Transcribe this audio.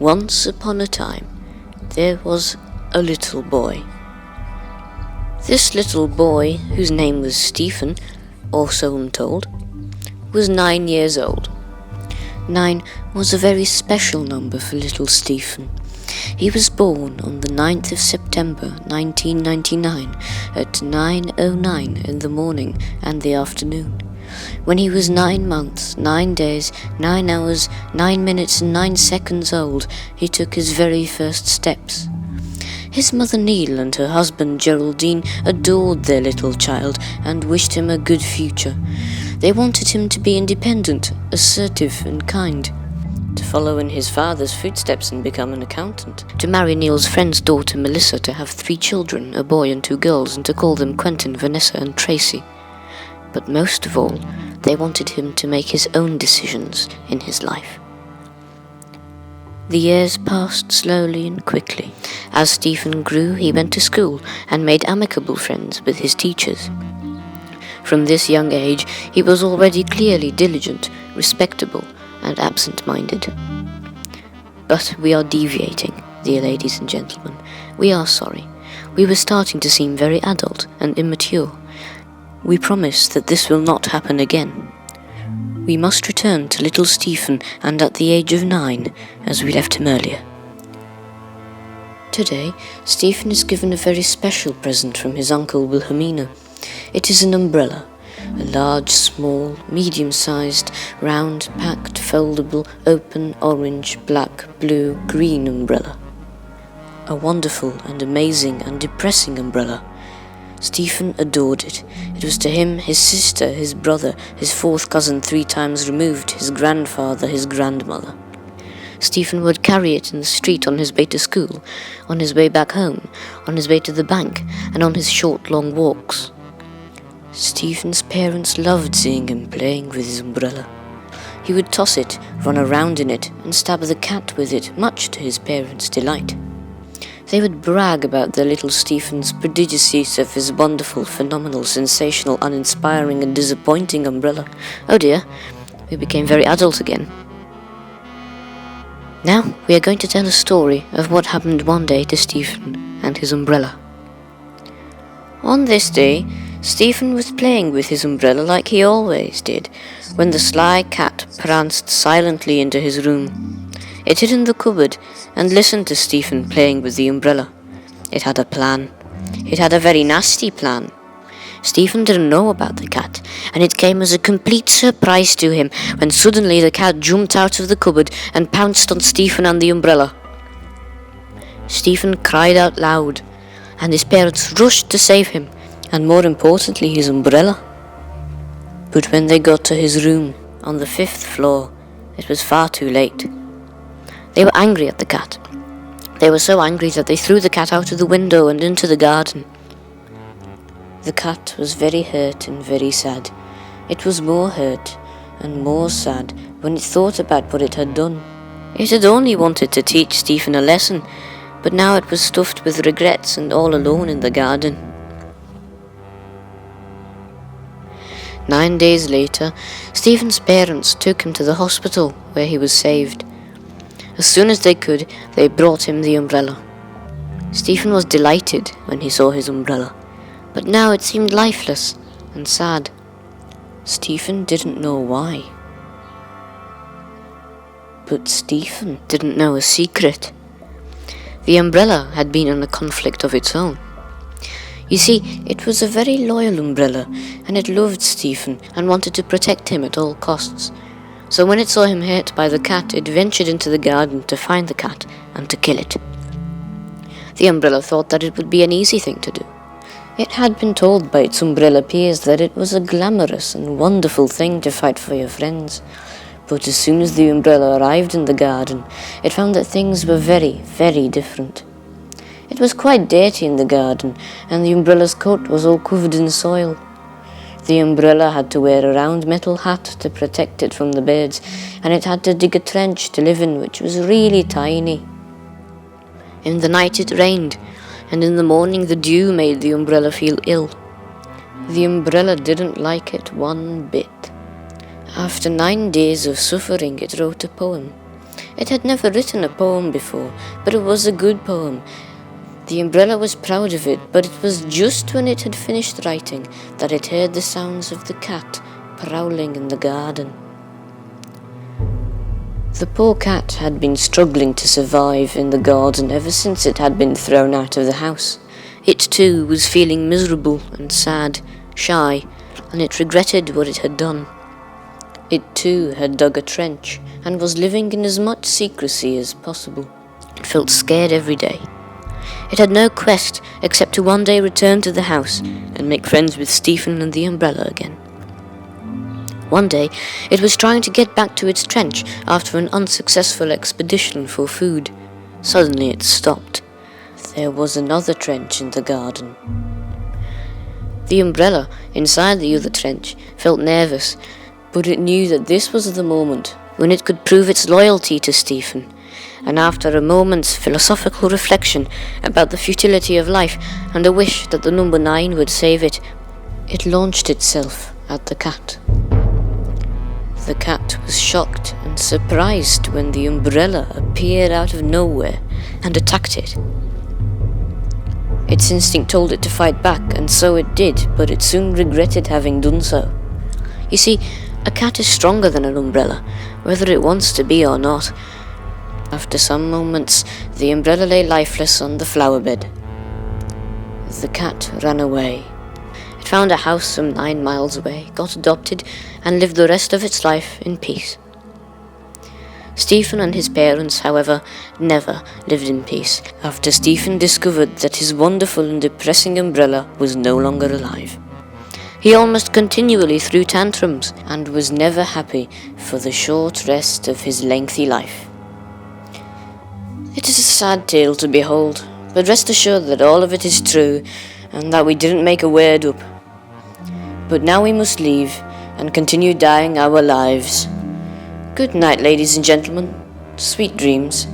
Once upon a time, there was a little boy. This little boy, whose name was Stephen, or so I'm told, was 9 years old. 9 was a very special number for little Stephen. He was born on the 9th of September 1999 at 9:09 in the morning and the afternoon. When he was 9 months, 9 days, 9 hours, 9 minutes and 9 seconds old, he took his very first steps. His mother Neil and her husband Geraldine adored their little child and wished him a good future. They wanted him to be independent, assertive and kind, to follow in his father's footsteps and become an accountant, to marry Neil's friend's daughter Melissa, to have 3 children, a boy and 2 girls, and to call them Quentin, Vanessa and Tracy. But most of all, they wanted him to make his own decisions in his life. The years passed slowly and quickly. As Stephen grew, he went to school and made amicable friends with his teachers. From this young age, he was already clearly diligent, respectable, and absent-minded. But we are deviating, dear ladies and gentlemen. We are sorry. We were starting to seem very adult and immature. We promise that this will not happen again. We must return to little Stephen and at the age of 9, as we left him earlier. Today, Stephen is given a very special present from his uncle Wilhelmina. It is an umbrella, a large, small, medium-sized, round, packed, foldable, open, orange, black, blue, green umbrella. A wonderful and amazing and depressing umbrella. Stephen adored it. It was to him, his sister, his brother, his 4th cousin 3 times removed, his grandfather, his grandmother. Stephen would carry it in the street on his way to school, on his way back home, on his way to the bank, and on his short, long walks. Stephen's parents loved seeing him playing with his umbrella. He would toss it, run around in it, and stab the cat with it, much to his parents' delight. They would brag about their little Stephen's prodigious use of his wonderful, phenomenal, sensational, uninspiring and disappointing umbrella. Oh dear, we became very adult again. Now we are going to tell a story of what happened one day to Stephen and his umbrella. On this day, Stephen was playing with his umbrella like he always did, when the sly cat pranced silently into his room. It hid in the cupboard and listened to Stephen playing with the umbrella. It had a plan. It had a very nasty plan. Stephen didn't know about the cat, and it came as a complete surprise to him when suddenly the cat jumped out of the cupboard and pounced on Stephen and the umbrella. Stephen cried out loud, and his parents rushed to save him, and more importantly his umbrella. But when they got to his room on the 5th floor, it was far too late. They were angry at the cat. They were so angry that they threw the cat out of the window and into the garden. The cat was very hurt and very sad. It was more hurt and more sad when it thought about what it had done. It had only wanted to teach Stephen a lesson, but now it was stuffed with regrets and all alone in the garden. 9 days later, Stephen's parents took him to the hospital, where he was saved. As soon as they could, they brought him the umbrella. Stephen was delighted when he saw his umbrella, but now it seemed lifeless and sad. Stephen didn't know why. But Stephen didn't know a secret. The umbrella had been in a conflict of its own. You see, it was a very loyal umbrella, and it loved Stephen and wanted to protect him at all costs. So when it saw him hurt by the cat, it ventured into the garden to find the cat and to kill it. The umbrella thought that it would be an easy thing to do. It had been told by its umbrella peers that it was a glamorous and wonderful thing to fight for your friends. But as soon as the umbrella arrived in the garden, it found that things were very, very different. It was quite dirty in the garden, and the umbrella's coat was all covered in soil. The umbrella had to wear a round metal hat to protect it from the birds, and it had to dig a trench to live in, which was really tiny. In the night it rained, and in the morning the dew made the umbrella feel ill. The umbrella didn't like it one bit. After 9 days of suffering, it wrote a poem. It had never written a poem before, but it was a good poem. The umbrella was proud of it, but it was just when it had finished writing that it heard the sounds of the cat prowling in the garden. The poor cat had been struggling to survive in the garden ever since it had been thrown out of the house. It too was feeling miserable and sad, shy, and it regretted what it had done. It too had dug a trench and was living in as much secrecy as possible. It felt scared every day. It had no quest except to one day return to the house and make friends with Stephen and the umbrella again. One day, it was trying to get back to its trench after an unsuccessful expedition for food. Suddenly it stopped. There was another trench in the garden. The umbrella inside the other trench felt nervous, but it knew that this was the moment when it could prove its loyalty to Stephen. And after a moment's philosophical reflection about the futility of life and a wish that the number 9 would save it, it launched itself at the cat. The cat was shocked and surprised when the umbrella appeared out of nowhere and attacked it. Its instinct told it to fight back, and so it did, but it soon regretted having done so. You see, a cat is stronger than an umbrella, whether it wants to be or not. After some moments, the umbrella lay lifeless on the flower bed. The cat ran away. It found a house some 9 miles away, got adopted, and lived the rest of its life in peace. Stephen and his parents, however, never lived in peace after Stephen discovered that his wonderful and depressing umbrella was no longer alive. He almost continually threw tantrums and was never happy for the short rest of his lengthy life. It is a sad tale to behold, but rest assured that all of it is true and that we didn't make a word up. But now we must leave and continue dying our lives. Good night, ladies and gentlemen. Sweet dreams.